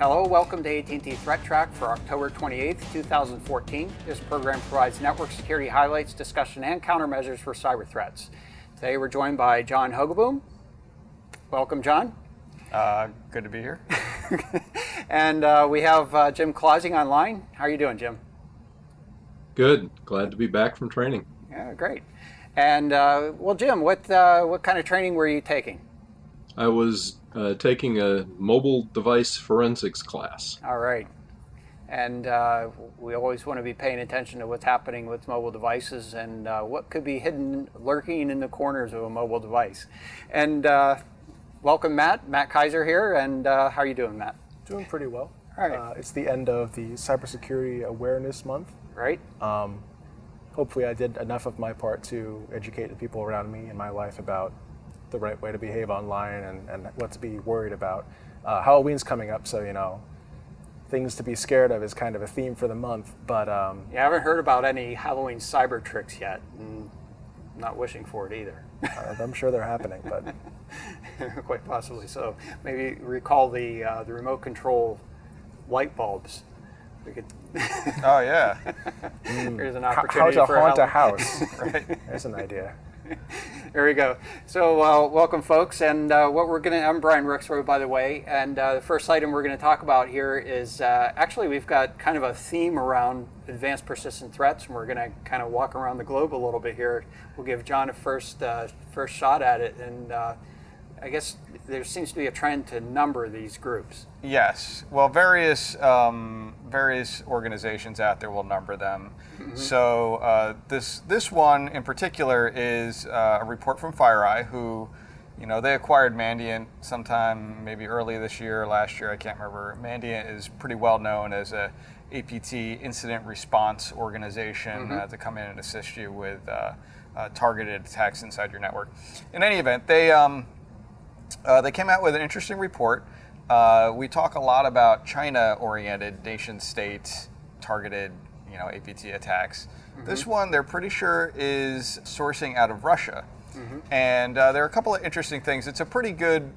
Hello, welcome to AT&T ThreatTraq for October 28th, 2014. This program provides network security highlights, discussion, and countermeasures for cyber threats. Today we're joined by John Hogoboom. Welcome, John. Good to be here. And we have Jim Clausing online. How are you doing, Jim? Good. Glad to be back from training. Yeah, great. And well, Jim, what kind of training were you taking? I was taking a mobile device forensics class. All right. And we always want to be paying attention to what's happening with mobile devices and what could be hidden, lurking in the corners of a mobile device. And welcome, Matt. Matt Kaiser here. And how are you doing, Matt? Doing pretty well. All right. It's the end of the Cybersecurity Awareness Month. Right. Hopefully I did enough of my part to educate the people around me in my life about the right way to behave online and what to be worried about. Halloween's coming up, so, you know, things to be scared of is kind of a theme for the month. But yeah, I haven't heard about any Halloween cyber tricks yet. And I'm not wishing for it either. I'm sure they're happening, but quite possibly so. Maybe recall the remote control light bulbs. We could. Oh yeah. There's an opportunity how to for haunt a house. Right. There's an idea. There we go. So welcome, folks. And I'm Brian Rexroad, by the way. And the first item we're going to talk about here is actually we've got kind of a theme around advanced persistent threats, and we're going to kind of walk around the globe a little bit here. We'll give John a first shot at it, and I guess there seems to be a trend to number these groups. Yes. Well, various organizations out there will number them. Mm-hmm. So this one in particular is a report from FireEye, who, you know, they acquired Mandiant sometime maybe early this year, last year, I can't remember. Mandiant is pretty well known as a APT incident response organization to come in and assist you with targeted attacks inside your network. In any event, they came out with an interesting report. We talk a lot about China-oriented nation-state targeted, you know, APT attacks. Mm-hmm. This one, they're pretty sure is sourcing out of Russia. Mm-hmm. And there are a couple of interesting things. It's a pretty good,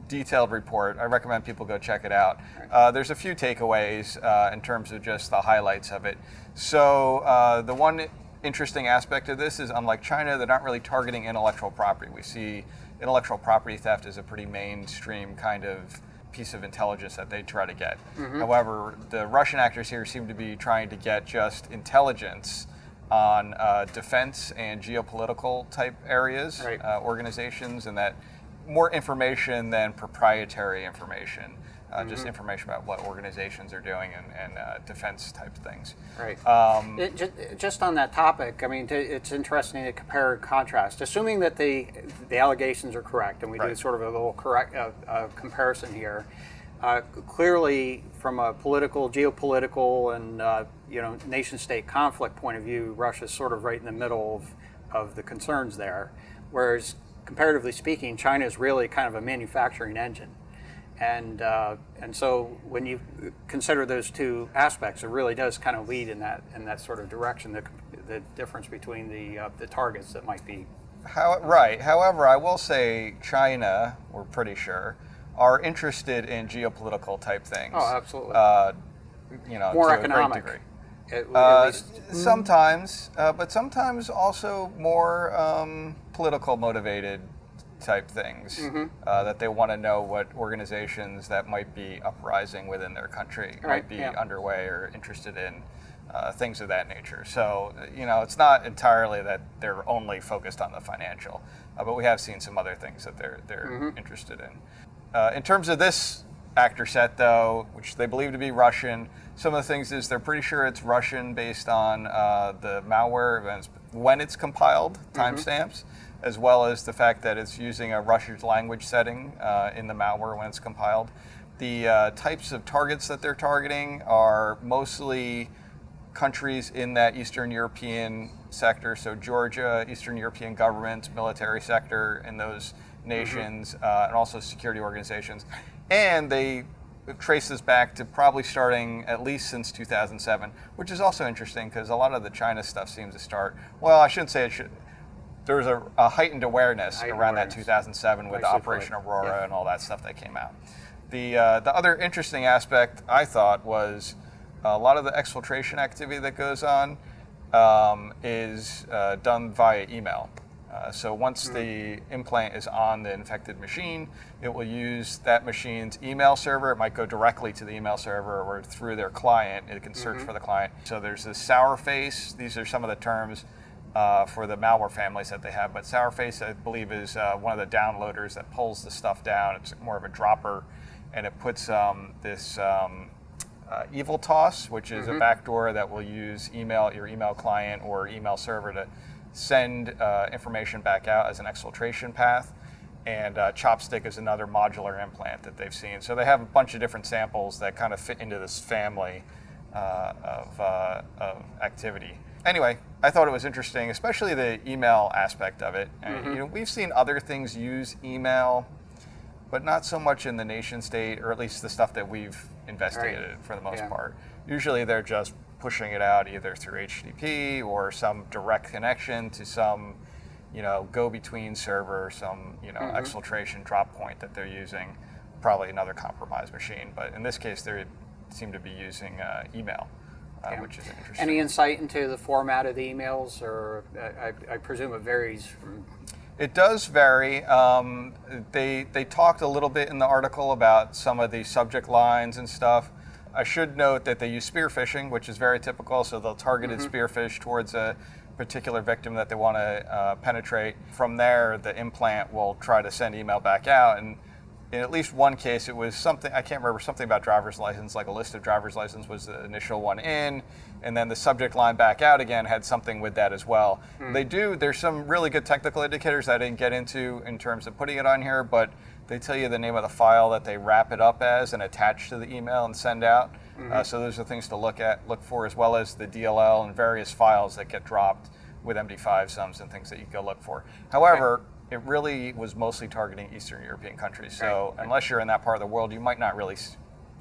detailed report. I recommend people go check it out. Right. There's a few takeaways in terms of just the highlights of it. So the one interesting aspect of this is, unlike China, they're not really targeting intellectual property. We see intellectual property theft is a pretty mainstream kind of piece of intelligence that they try to get. Mm-hmm. However, the Russian actors here seem to be trying to get just intelligence on defense and geopolitical type areas, right. Organizations, and that more information than proprietary information. Just information about what organizations are doing and defense type things. Right. Just on that topic, I mean, it's interesting to compare and contrast. Assuming that the allegations are correct, and we do sort of a little comparison here. Clearly, from a political, geopolitical, and nation-state conflict point of view, Russia's sort of right in the middle of the concerns there. Whereas, comparatively speaking, China is really kind of a manufacturing engine. And so when you consider those two aspects, it really does kind of lead in that sort of direction. The difference between the targets that might be. Right. However, I will say China, we're pretty sure, are interested in geopolitical type things. Oh, absolutely. to More economic. A great degree. Sometimes, but sometimes also more political motivated type things, that they want to know what organizations that might be uprising within their country might be underway or interested in, things of that nature. So, it's not entirely that they're only focused on the financial, but we have seen some other things that they're interested in. In terms of this actor set, though, which they believe to be Russian, some of the things is they're pretty sure it's Russian based on the malware events when it's compiled, timestamps, as well as the fact that it's using a Russian language setting in the malware when it's compiled. The types of targets that they're targeting are mostly countries in that Eastern European sector, so Georgia, Eastern European government, military sector in those nations, and also security organizations. And they trace this back to probably starting at least since 2007, which is also interesting because a lot of the China stuff seems to start, well, I shouldn't say it should, there was a heightened awareness around that 2007 with Operation Aurora and all that stuff that came out. The other interesting aspect I thought was a lot of the exfiltration activity that goes on is done via email. So once the implant is on the infected machine, it will use that machine's email server. It might go directly to the email server or through their client. It can search for the client. So there's this sour face. These are some of the terms for the malware families that they have. But sour face, I believe, is one of the downloaders that pulls the stuff down. It's more of a dropper, and it puts this evil toss, which is a backdoor that will use your email client or email server to send information back out as an exfiltration path. And Chopstick is another modular implant that they've seen. So they have a bunch of different samples that kind of fit into this family of activity. Anyway, I thought it was interesting, especially the email aspect of it. And, we've seen other things use email, but not so much in the nation state, or at least the stuff that we've investigated for the most part. Usually they're just pushing it out either through HTTP or some direct connection to some, go-between server, some, exfiltration drop point that they're using, probably another compromised machine. But in this case, they seem to be using email, which is interesting. Any insight into the format of the emails, or I presume it varies from... It does vary. They talked a little bit in the article about some of the subject lines and stuff. I should note that they use spear phishing, which is very typical. So they'll targeted spear phish towards a particular victim that they want to penetrate. From there, the implant will try to send email back out. And in at least one case, it was something, I can't remember, something about driver's license, like a list of driver's license was the initial one in, and then the subject line back out again had something with that as well. There's some really good technical indicators I didn't get into in terms of putting it on here, but they tell you the name of the file that they wrap it up as and attach to the email and send out. So those are things to look for, as well as the DLL and various files that get dropped with MD5 sums and things that you can go look for. However, it really was mostly targeting Eastern European countries. So unless you're in that part of the world, you might not really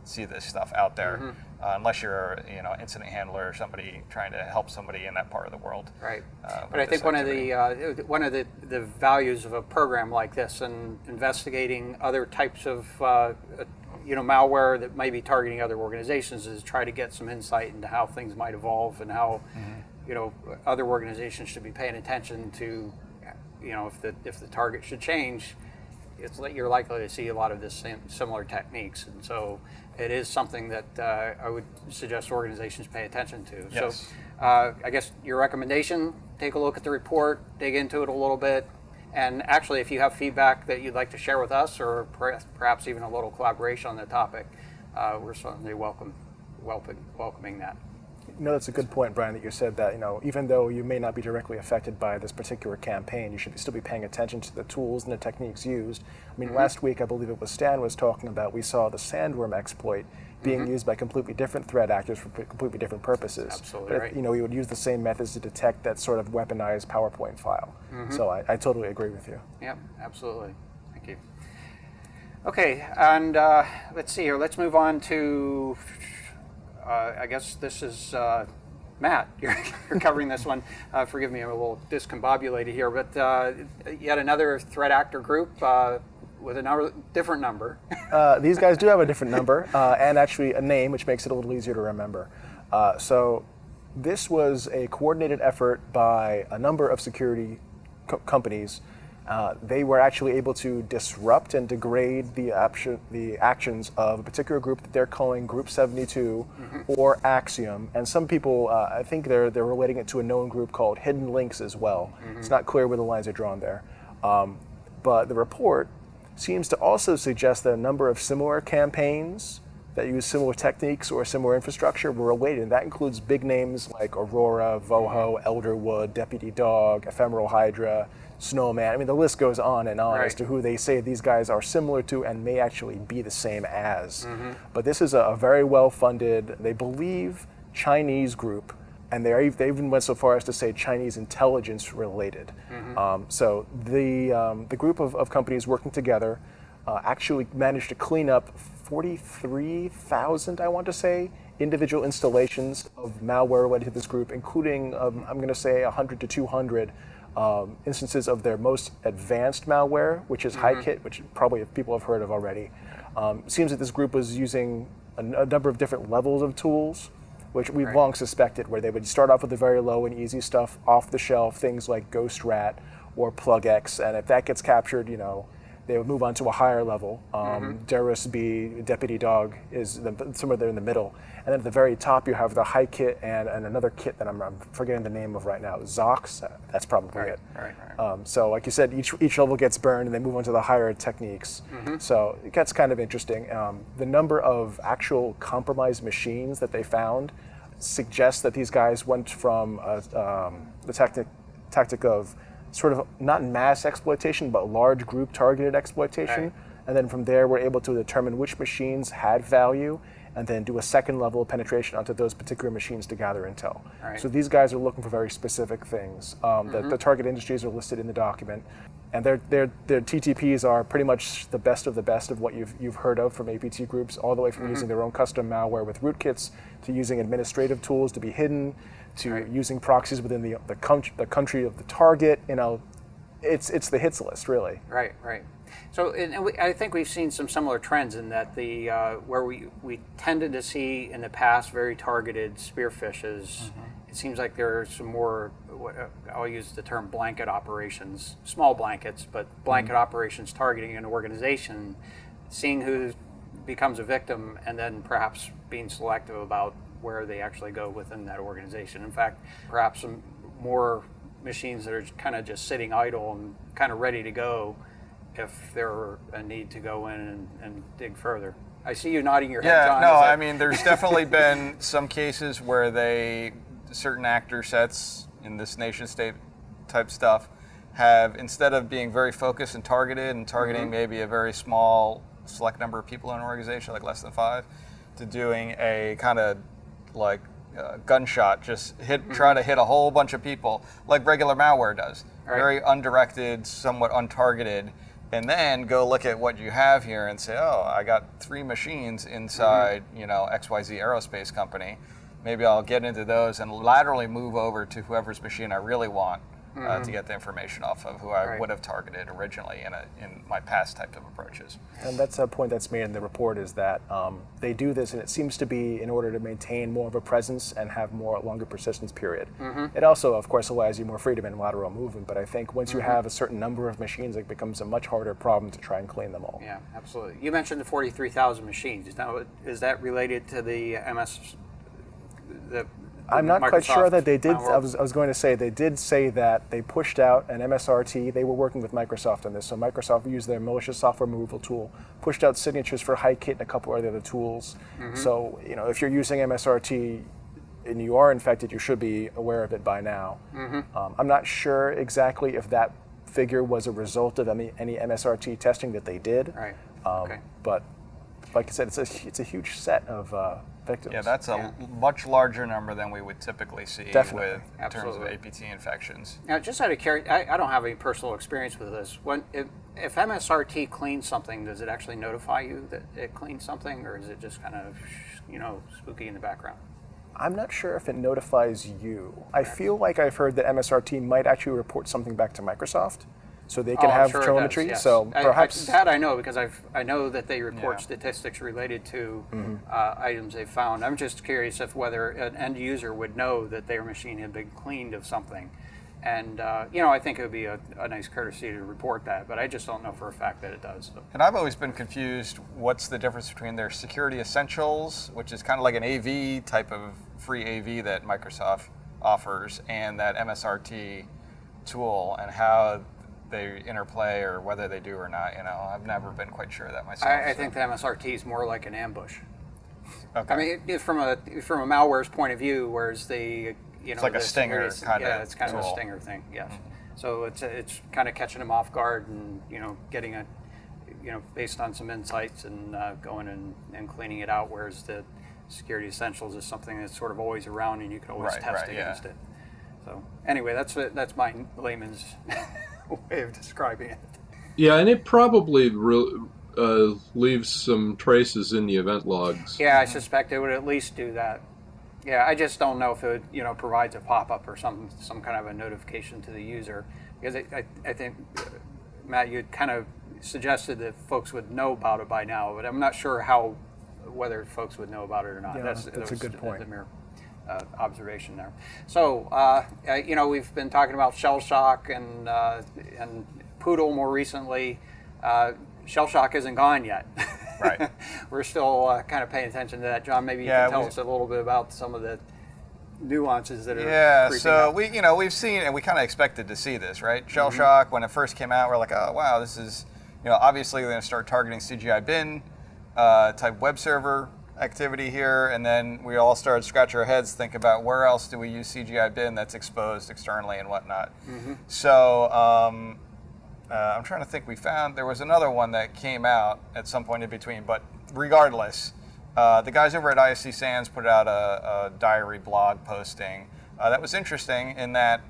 see this stuff out there, unless you're an incident handler or somebody trying to help somebody in that part of the world. Right. But I think one of the values of a program like this and investigating other types of malware that may be targeting other organizations is try to get some insight into how things might evolve and how other organizations should be paying attention to. If the target should change, you're likely to see a lot of this similar techniques, and so it is something that I would suggest organizations pay attention to. Yes. So I guess your recommendation: take a look at the report, dig into it a little bit, and actually, if you have feedback that you'd like to share with us, or perhaps even a little collaboration on the topic, we're certainly welcoming that. That's a good point, Brian, that you said that, even though you may not be directly affected by this particular campaign, you should still be paying attention to the tools and the techniques used. I mean, last week, I believe it was Stan was talking about, we saw the sandworm exploit being used by completely different threat actors for completely different purposes. Absolutely right. We would use the same methods to detect that sort of weaponized PowerPoint file. So I totally agree with you. Yep, absolutely. Thank you. Okay, and let's see here. Let's move on to... I guess this is Matt. You're covering this one. Forgive me, I'm a little discombobulated here, but yet another threat actor group with a different number. These guys do have a different number and actually a name, which makes it a little easier to remember. So this was a coordinated effort by a number of security companies. They were actually able to disrupt and degrade the actions of a particular group that they're calling Group 72 or Axiom. And some people, I think they're relating it to a known group called Hidden Links as well. It's not clear where the lines are drawn there. But the report seems to also suggest that a number of similar campaigns that use similar techniques or similar infrastructure were related. And that includes big names like Aurora, Voho, Elderwood, Deputy Dog, Ephemeral Hydra, Snowman. I mean, the list goes on and on as to who they say these guys are similar to and may actually be the same as. But this is a very well-funded, they believe, Chinese group, and they even went so far as to say Chinese intelligence related. So the group of companies working together actually managed to clean up 43,000, I want to say, individual installations of malware related to this group, including, I'm going to say, 100 to 200 instances of their most advanced malware, which is HiKit, which probably people have heard of already. It seems that this group was using a number of different levels of tools, which we've long suspected, where they would start off with the very low and easy stuff, off the shelf, things like Ghost Rat or PlugX, and if that gets captured, they would move on to a higher level. Derus B, Deputy Dog, is somewhere there in the middle. And then at the very top, you have the HiKit and another kit that I'm forgetting the name of right now. Zox, that's probably it. Right. So like you said, each level gets burned and they move on to the higher techniques. So it gets kind of interesting. The number of actual compromised machines that they found suggests that these guys went from the tactic of sort of not mass exploitation, but large group targeted exploitation. Right. And then from there, we're able to determine which machines had value and then do a second level of penetration onto those particular machines to gather intel. Right. So these guys are looking for very specific things. The target industries are listed in the document. And their TTPs are pretty much the best of what you've heard of from APT groups, all the way from using their own custom malware with rootkits to using administrative tools to be hidden, to using proxies within the country of the target. It's the hits list, really. Right. So I think we've seen some similar trends in that where we tended to see in the past very targeted spear phishes. It seems like there are some more, I'll use the term blanket operations, small blankets, but blanket operations targeting an organization, seeing who becomes a victim, and then perhaps being selective about where they actually go within that organization. In fact, perhaps some more machines that are kind of just sitting idle and kind of ready to go if there were a need to go in and dig further. I see you nodding your head, John. Yeah, I mean, there's definitely been some cases where certain actor sets in this nation state type stuff have, instead of being very focused and targeting maybe a very small select number of people in an organization, like less than 5, to doing a kind of like gunshot, just try to hit a whole bunch of people, like regular malware does. Right. Very undirected, somewhat untargeted, and then go look at what you have here and say, oh, I got 3 machines inside, XYZ Aerospace Company. Maybe I'll get into those and laterally move over to whoever's machine I really want to get the information off of, who I would have targeted originally in my past type of approaches. And that's a point that's made in the report, is that they do this, and it seems to be in order to maintain more of a presence and have longer persistence period. It also, of course, allows you more freedom in lateral movement, but I think once you have a certain number of machines, it becomes a much harder problem to try and clean them all. Yeah, absolutely. You mentioned the 43,000 machines. Now, is that related to the I'm not quite sure that they did. Malware? I was going to say they did say that they pushed out an MSRT. They were working with Microsoft on this, so Microsoft used their malicious software removal tool, pushed out signatures for HiKit and a couple of other tools. So if you're using MSRT and you are infected, you should be aware of it by now. I'm not sure exactly if that figure was a result of any MSRT testing that they did. Right. But like I said, it's a huge set of victims. Yeah, that's a much larger number than we would typically see in terms of APT infections. Now, just out of curiosity, I don't have any personal experience with this. If MSRT cleans something, does it actually notify you that it cleaned something, or is it just kind of, spooky in the background? I'm not sure if it notifies you. I feel like I've heard that MSRT might actually report something back to Microsoft, so they can have telemetry. It does, yes. So perhaps that I know, because I know that they report statistics related to items they found. I'm just curious if whether an end user would know that their machine had been cleaned of something, and I think it would be a nice courtesy to report that, but I just don't know for a fact that it does. So. And I've always been confused. What's the difference between their Security Essentials, which is kind of like an AV type of free AV that Microsoft offers, and that MSRT tool, and how they interplay, or whether they do or not. I've never been quite sure of that myself. I think the MSRT is more like an ambush. Okay. I mean, from a malware's point of view, whereas it's like a stinger kind of. Yeah, it's kind of a stinger thing. Yes. So it's kind of catching them off guard, and getting a based on some insights, and going and cleaning it out. Whereas the Security Essentials is something that's sort of always around, and you can always test against it. So anyway, that's my layman's way of describing it. Yeah, and it probably leaves some traces in the event logs. Yeah, I suspect it would at least do that. Yeah, I just don't know if it provides a pop-up or some kind of a notification to the user. because I think, Matt, you kind of suggested that folks would know about it by now, but I'm not sure whether folks would know about it or not. Yeah, that's a good point. The mere observation there. So, we've been talking about Shellshock and Poodle more recently. Shellshock isn't gone yet. Right. We're still kind of paying attention to that. John, maybe you can tell us a little bit about some of the nuances that are creeping up. we've seen, and we kind of expected to see this, right? Shellshock, when it first came out, we're like, oh wow, this is, obviously they're going to start targeting CGI bin type web server activity here, and then we all started to scratch our heads, think about where else do we use CGI bin that's exposed externally and whatnot. So I'm trying to think, there was another one that came out at some point in between, but regardless, the guys over at ISC Sans put out a diary blog posting that was interesting in that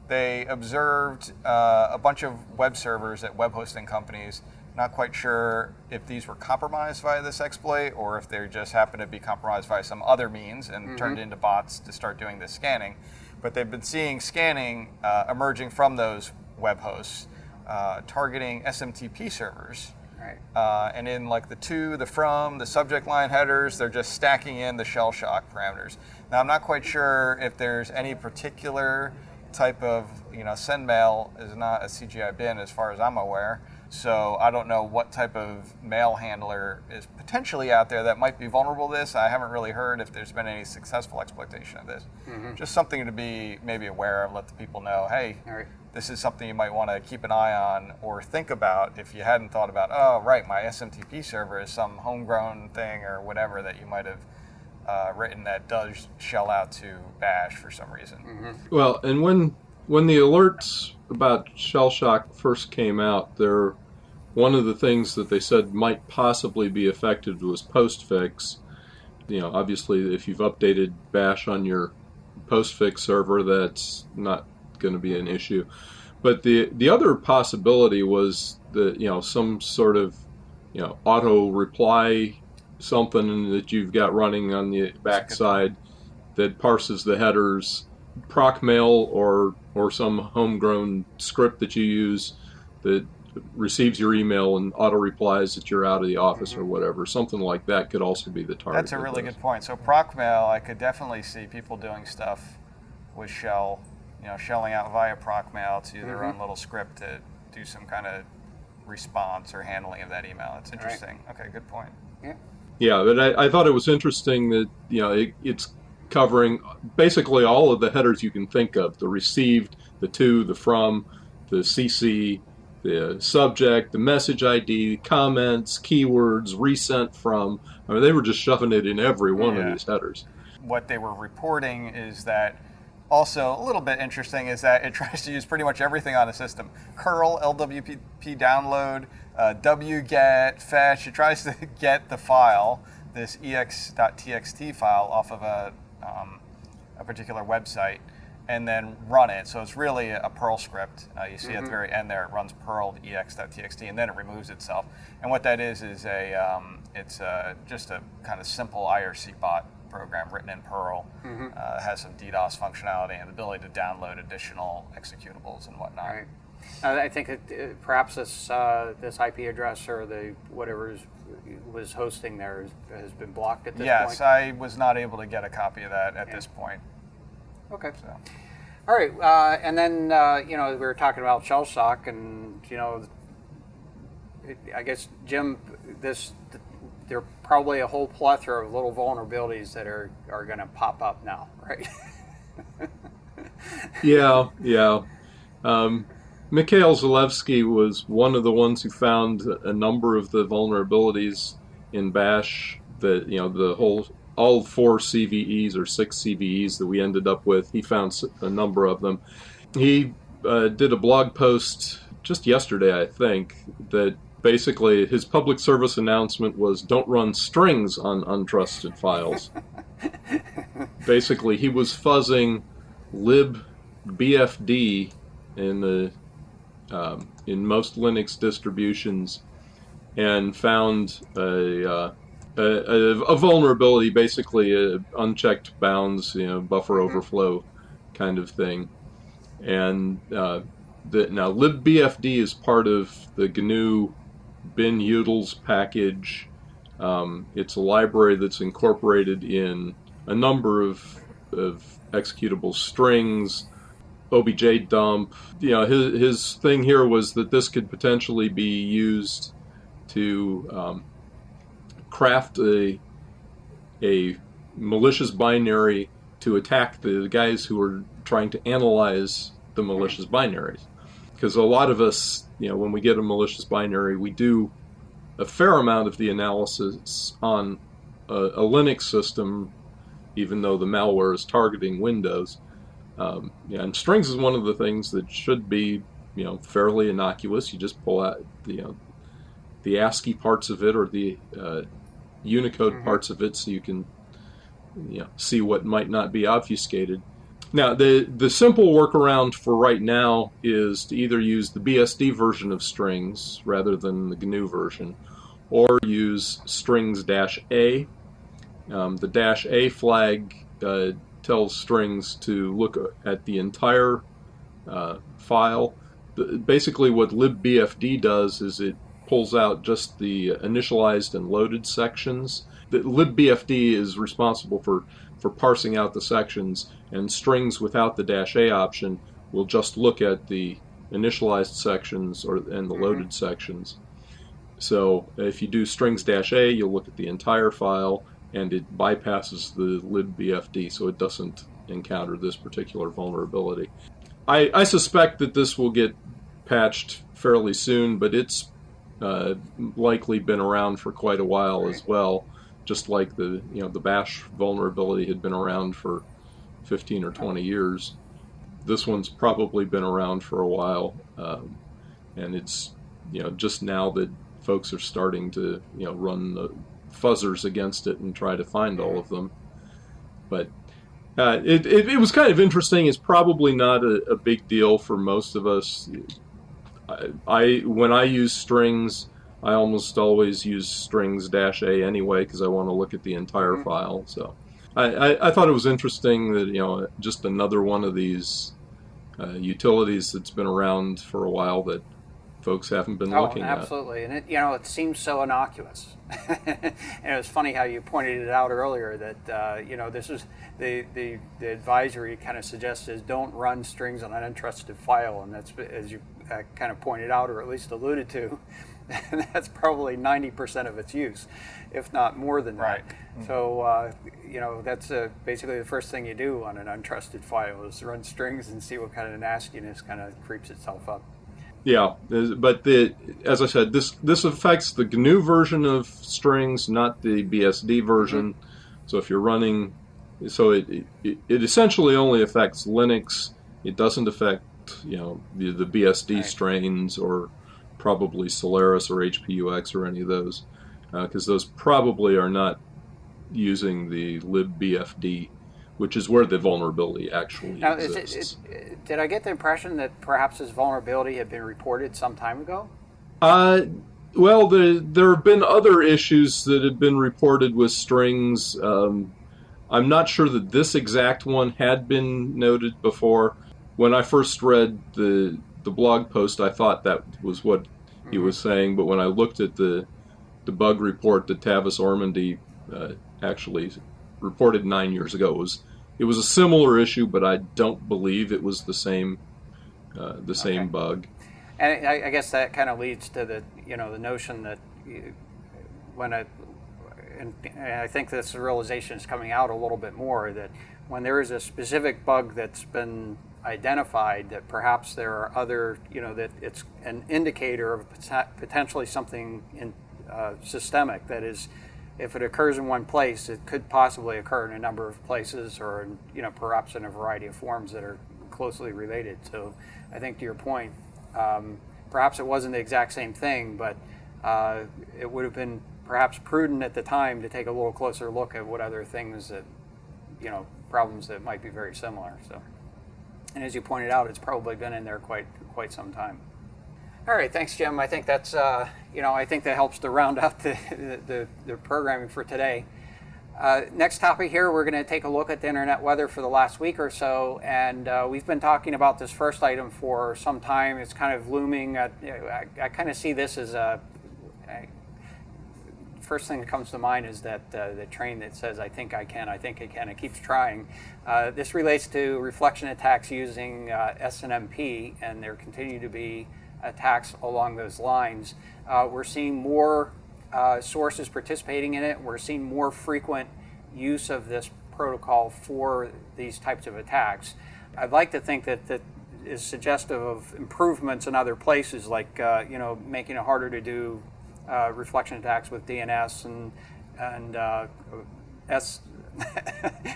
they observed a bunch of web servers at web hosting companies. Not quite sure if these were compromised via this exploit or if they just happened to be compromised by some other means and turned into bots to start doing this scanning. But they've been seeing scanning emerging from those web hosts, targeting SMTP servers. Right. And in like the to, the from, the subject line headers, they're just stacking in the Shellshock parameters. Now, I'm not quite sure if there's any particular type of, sendmail is not a CGI bin as far as I'm aware. So I don't know what type of mail handler is potentially out there that might be vulnerable to this. I haven't really heard if there's been any successful exploitation of this. Just something to be maybe aware of, let the people know, hey, this is something you might want to keep an eye on or think about if you hadn't thought about, oh, right, my SMTP server is some homegrown thing or whatever that you might have written that does shell out to bash for some reason. Well, and when the alerts about Shellshock first came out, one of the things that they said might possibly be affected was postfix. Obviously, if you've updated bash on your postfix server, that's not going to be an issue. But the other possibility was that some sort of auto reply something that you've got running on the backside that parses the headers, procmail or some homegrown script that you use that receives your email and auto replies that you're out of the office or whatever. Something like that could also be the target. That's a really good point. So procmail, I could definitely see people doing stuff with shell, shelling out via procmail to their own little script to do some kind of response or handling of that email. It's interesting. Right. Okay, good point. Yeah, but I thought it was interesting that it's covering basically all of the headers you can think of: the received, the to, the from, the CC, the subject, the message ID, comments, keywords, resent from. I mean, they were just shoving it in every one of these headers. What they were reporting is that also a little bit interesting is that it tries to use pretty much everything on the system. Curl, LWP download, wget, fetch. It tries to get the file, this ex.txt file, off of a particular website and then run it. So it's really a Perl script. You see at the very end there, it runs Perl ex.txt and then it removes itself. And what that is it's just a kind of simple IRC bot program written in Perl. Has some DDoS functionality and the ability to download additional executables and whatnot. Right. I think perhaps this IP address or the whatever was hosting there has been blocked at this point. Yes, I was not able to get a copy of that at this point. Okay. So. All right, and then we were talking about Shellshock, and I guess Jim, there are probably a whole plethora of little vulnerabilities that are going to pop up now, right? Yeah. Mikhail Zalewski was one of the ones who found a number of the vulnerabilities in Bash that, all 4 CVEs or 6 CVEs that we ended up with. He found a number of them. He did a blog post just yesterday, I think, that basically his public service announcement was don't run strings on untrusted files. Basically, he was fuzzing libbfd in most Linux distributions and found a vulnerability, basically unchecked bounds, buffer overflow kind of thing. And Now libbfd is part of the GNU bin utils package. It's a library that's incorporated in a number of executable strings, obj dump. His thing here was that this could potentially be used to craft a malicious binary to attack the guys who are trying to analyze the malicious binaries. Because a lot of us, when we get a malicious binary, we do a fair amount of the analysis on a Linux system, even though the malware is targeting Windows. And strings is one of the things that should be, fairly innocuous. You just pull out, the ASCII parts of it or the Unicode parts of it, so you can, see what might not be obfuscated. Now, the simple workaround for right now is to either use the BSD version of strings rather than the GNU version, or use strings-A. The -A flag tells strings to look at the entire file. Basically, what libbfd does is it pulls out just the initialized and loaded sections. The libbfd is responsible for parsing out the sections, and strings without the -A option will just look at the initialized sections and the loaded sections. So if you do strings-A, you'll look at the entire file, and it bypasses the libbfd, so it doesn't encounter this particular vulnerability. I suspect that this will get patched fairly soon, but it's likely been around for quite a while as well, just like the bash vulnerability had been around for 15 or 20 years. This one's probably been around for a while, and it's just now that folks are starting to run the fuzzers against it and try to find all of them. But it was kind of interesting. It's probably not a big deal for most of us. When I use strings, I almost always use strings-A anyway because I want to look at the entire file. So I thought it was interesting that just another one of these utilities that's been around for a while that folks haven't been looking at. Absolutely, and it seems so innocuous. And it was funny how you pointed it out earlier that this is the advisory kind of suggests is don't run strings on an untrusted file, and that's, as you kind of pointed out or at least alluded to, that's probably 90% of its use, if not more than that. Right. So that's basically the first thing you do on an untrusted file is run strings and see what kind of nastiness kind of creeps itself up. Yeah, but as I said, this affects the GNU version of strings, not the BSD version. So if you're running, it essentially only affects Linux. It doesn't affect the BSD strains or probably Solaris or HPUX or any of those, because those probably are not using the libbfd, which is where the vulnerability actually exists. Did I get the impression that perhaps this vulnerability had been reported some time ago? Well, there have been other issues that have been reported with strings. I'm not sure that this exact one had been noted before. When I first read the blog post, I thought that was what he was saying, but when I looked at the bug report that Tavis Ormandy actually reported 9 years ago, it was a similar issue, but I don't believe it was the same same bug. And I guess that kind of leads to the notion that and I think this realization is coming out a little bit more, that when there is a specific bug that's been identified, that perhaps there are other, that it's an indicator of potentially something systemic. That is, if it occurs in one place, it could possibly occur in a number of places, or perhaps in a variety of forms that are closely related. So I think to your point, perhaps it wasn't the exact same thing, but it would have been perhaps prudent at the time to take a little closer look at what other things that, problems that might be very similar. So, and as you pointed out, it's probably been in there quite some time. All right, thanks, Jim. I think that's I think that helps to round out the programming for today. Next topic here, we're going to take a look at the internet weather for the last week or so, and we've been talking about this first item for some time. It's kind of looming. I kind of see this as first thing that comes to mind is that the train that says, I think I can, it keeps trying. This relates to reflection attacks using SMTP, and there continue to be attacks along those lines. We're seeing more sources participating in it. We're seeing more frequent use of this protocol for these types of attacks. I'd like to think that that is suggestive of improvements in other places, like making it harder to do reflection attacks with DNS and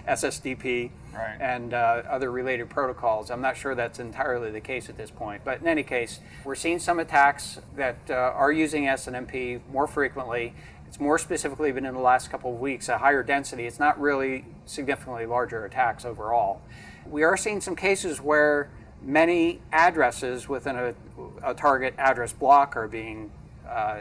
SSDP right. and other related protocols. I'm not sure that's entirely the case at this point, but in any case, we're seeing some attacks that are using SMTP more frequently. It's more specifically been in the last couple of weeks, a higher density. It's not really significantly larger attacks overall. We are seeing some cases where many addresses within a target address block are being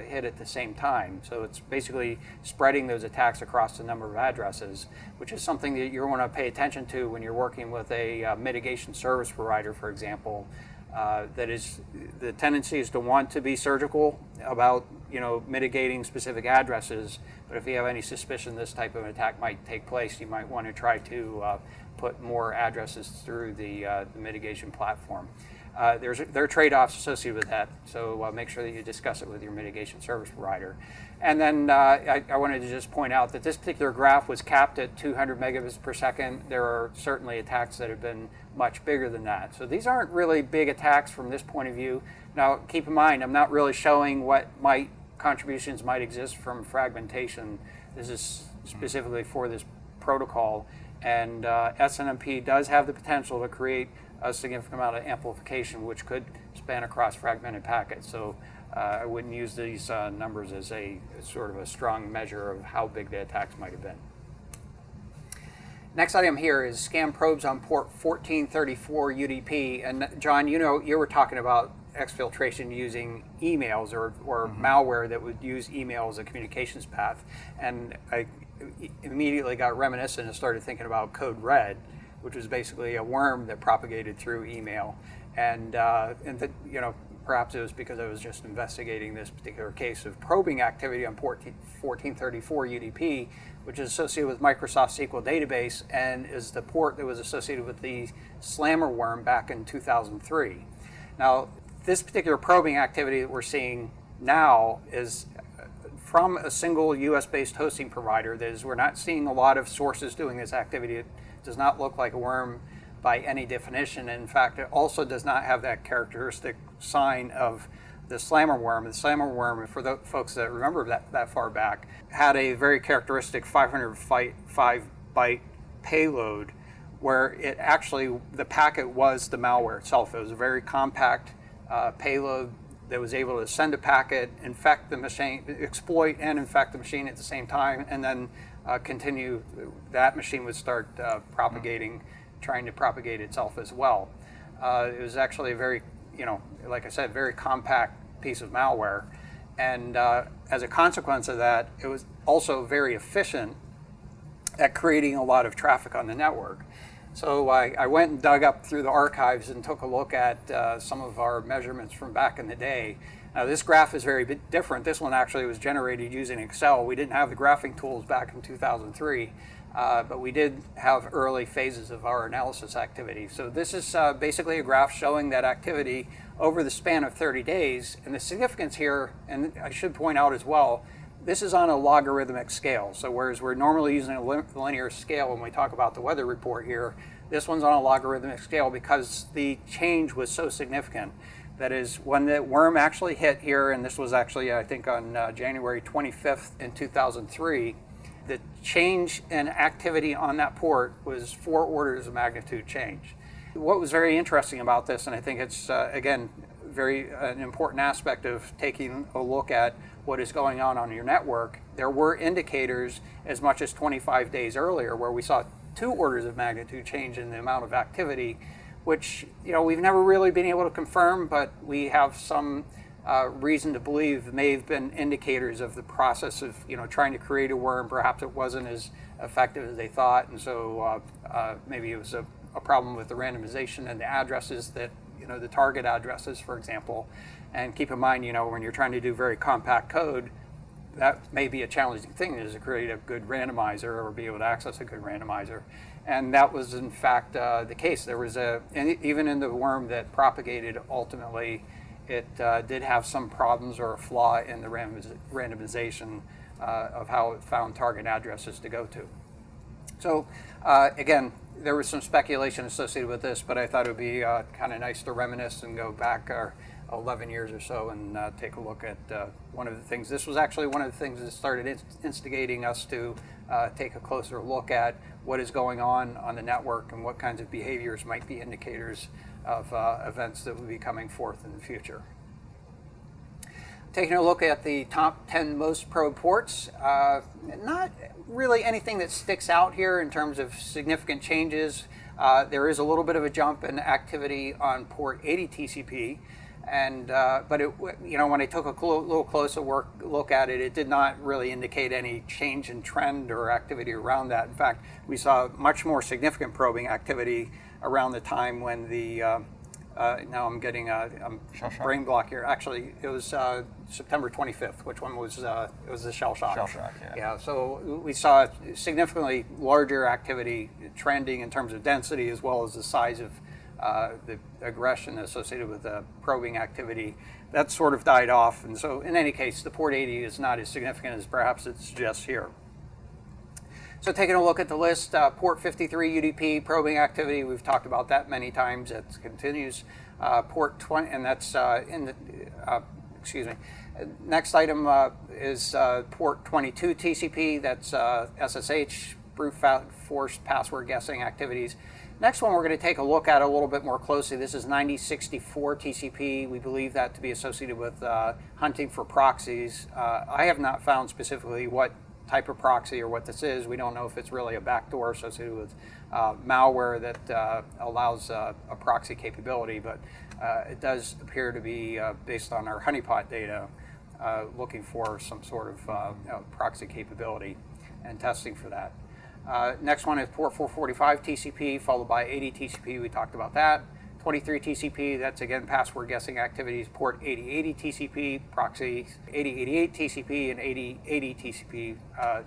hit at the same time. So it's basically spreading those attacks across the number of addresses, which is something that you want to pay attention to when you're working with a mitigation service provider, for example. That is, the tendency is to want to be surgical about mitigating specific addresses, but if you have any suspicion this type of attack might take place, you might want to try to put more addresses through the mitigation platform. There are trade-offs associated with that, so make sure that you discuss it with your mitigation service provider. And then I wanted to just point out that this particular graph was capped at 200 megabits per second. There are certainly attacks that have been much bigger than that. So these aren't really big attacks from this point of view. Now, keep in mind, I'm not really showing what contributions might exist from fragmentation. This is specifically for this protocol, and SMTP does have the potential to create a significant amount of amplification, which could span across fragmented packets. So I wouldn't use these numbers as a sort of a strong measure of how big the attacks might have been. Next item here is scam probes on port 1434 UDP. And John, you were talking about exfiltration using emails or malware that would use email as a communications path. And I immediately got reminiscent and started thinking about Code Red, which was basically a worm that propagated through email. And perhaps it was because I was just investigating this particular case of probing activity on port 1434 UDP, which is associated with Microsoft SQL database and is the port that was associated with the Slammer worm back in 2003. Now, this particular probing activity that we're seeing now is from a single US-based hosting provider. That is, we're not seeing a lot of sources doing this activity. It does not look like a worm by any definition. In fact, it also does not have that characteristic sign of the Slammer worm. The Slammer worm, for the folks that remember that far back, had a very characteristic 505 byte payload where it actually, the packet was the malware itself. It was a very compact payload that was able to send a packet, infect the machine, exploit and infect the machine at the same time, and then continue. That machine would start propagating, trying to propagate itself as well. It was actually a very, like I said, very compact piece of malware. And as a consequence of that, it was also very efficient at creating a lot of traffic on the network. So I went and dug up through the archives and took a look at some of our measurements from back in the day. Now, this graph is very different. This one actually was generated using Excel. We didn't have the graphing tools back in 2003, but we did have early phases of our analysis activity. So this is basically a graph showing that activity over the span of 30 days. And the significance here, and I should point out as well, this is on a logarithmic scale. So whereas we're normally using a linear scale when we talk about the weather report here, this one's on a logarithmic scale because the change was so significant. That is, when the worm actually hit here, and this was actually, I think, on January 25th in 2003, the change in activity on that port was 4 orders of magnitude change. What was very interesting about this, and I think it's, again, an important aspect of taking a look at what is going on your network, there were indicators as much as 25 days earlier where we saw 2 orders of magnitude change in the amount of activity, which we've never really been able to confirm, but we have some reason to believe may have been indicators of the process of trying to create a worm. Perhaps it wasn't as effective as they thought, and so maybe it was a problem with the randomization and the addresses that, the target addresses, for example. And keep in mind, when you're trying to do very compact code, that may be a challenging thing, is to create a good randomizer or be able to access a good randomizer. And that was in fact the case. There was even in the worm that propagated ultimately, it did have some problems or a flaw in the randomization of how it found target addresses to go to. So again, there was some speculation associated with this, but I thought it would be kind of nice to reminisce and go back 11 years or so and take a look at one of the things. This was actually one of the things that started instigating us to take a closer look at what is going on the network and what kinds of behaviors might be indicators of events that will be coming forth in the future. Taking a look at the top 10 most probed ports, not really anything that sticks out here in terms of significant changes. There is a little bit of a jump in activity on port 80 TCP, and but when I took a little closer look at it, it did not really indicate any change in trend or activity around that. In fact, we saw much more significant probing activity around the time when the now I'm getting a brain block here. Actually, it was September 25th. Which one was? It was the Shellshock'd. Shellshock'd, yeah. Yeah. So we saw significantly larger activity trending in terms of density as well as the size of the aggression associated with the probing activity. That sort of died off, and so in any case, the port 80 is not as significant as perhaps it suggests here. So taking a look at the list, port 53 UDP probing activity, we've talked about that many times. It continues. Port 20, and that's excuse me. Next item is port 22 TCP. That's SSH, brute force password guessing activities. Next one we're going to take a look at a little bit more closely. This is 9064 TCP. We believe that to be associated with hunting for proxies. I have not found specifically what type of proxy or what this is. We don't know if it's really a backdoor associated with malware that allows a proxy capability, but it does appear to be, based on our honeypot data, looking for some sort of proxy capability and testing for that. Next one is port 445 TCP, followed by 80 TCP. We talked about that. 23 TCP, that's again password guessing activities. Port 8080 TCP, proxy 8088 TCP, and 8080 TCP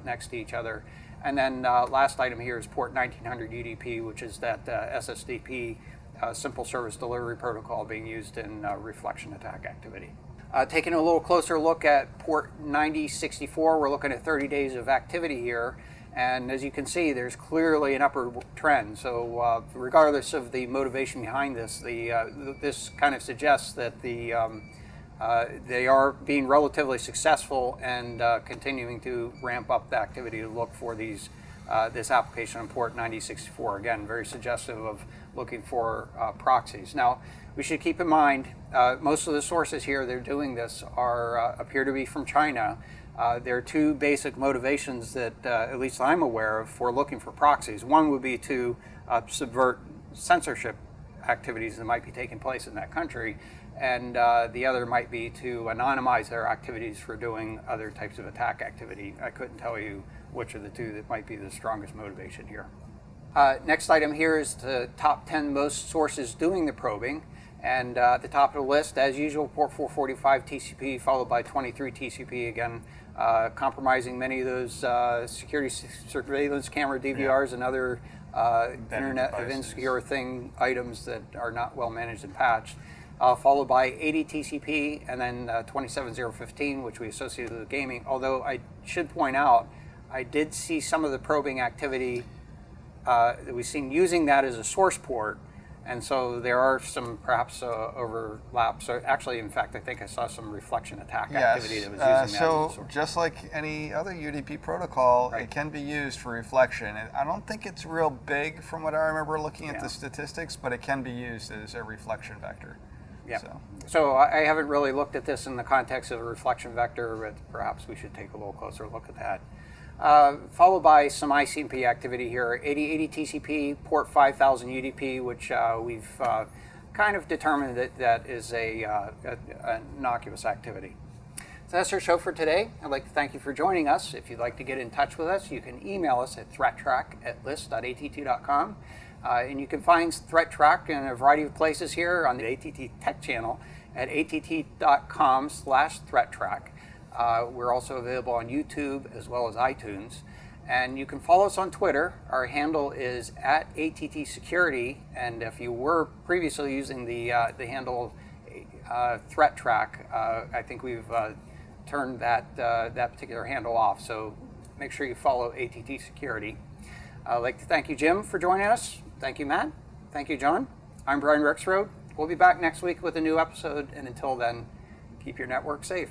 next to each other. And then last item here is port 1900 UDP, which is that SSDP, simple service delivery protocol, being used in reflection attack activity. Taking a little closer look at port 9064, we're looking at 30 days of activity here. And as you can see, there's clearly an upward trend. So regardless of the motivation behind this, this kind of suggests that they are being relatively successful and continuing to ramp up the activity to look for this application on port 9064. Again, very suggestive of looking for proxies. Now, we should keep in mind, most of the sources here that are doing this appear to be from China. There are two basic motivations that at least I'm aware of for looking for proxies. One would be to subvert censorship activities that might be taking place in that country, and the other might be to anonymize their activities for doing other types of attack activity. I couldn't tell you which of the two that might be the strongest motivation here. Next item here is the top 10 most sources doing the probing. And at the top of the list, as usual, port 445 TCP, followed by 23 TCP, again, compromising many of those security surveillance camera DVRs and other Internet of Insecure Thing items that are not well managed and patched, followed by 80 TCP, and then 27015, which we associated with gaming. Although I should point out, I did see some of the probing activity that we've seen using that as a source port. And so there are some perhaps overlaps. So actually, in fact, I think I saw some reflection attack activity that was using that. So just like any other UDP protocol, right, it can be used for reflection. I don't think it's real big from what I remember looking at the statistics, but it can be used as a reflection vector. Yeah. So I haven't really looked at this in the context of a reflection vector, but perhaps we should take a little closer look at that. Followed by some icmp activity here, 8080 TCP, port 5000 UDP, which we've kind of determined that is an innocuous activity. that's our show for today. I'd like to thank you for joining us. If you'd like to get in touch with us, you can email us at threattrack@list.att.com. And you can find ThreatTraq in a variety of places here on the ATT Tech channel at att.com/ThreatTraq. We're also available on YouTube as well as iTunes. And you can follow us on Twitter. Our handle is @ATT Security. And if you were previously using the handle ThreatTraq, I think we've turned that particular handle off. So make sure you follow ATT Security. I'd like to thank you, Jim, for joining us. Thank you, Matt. Thank you, John. I'm Brian Rexroad. We'll be back next week with a new episode. And until then, keep your network safe.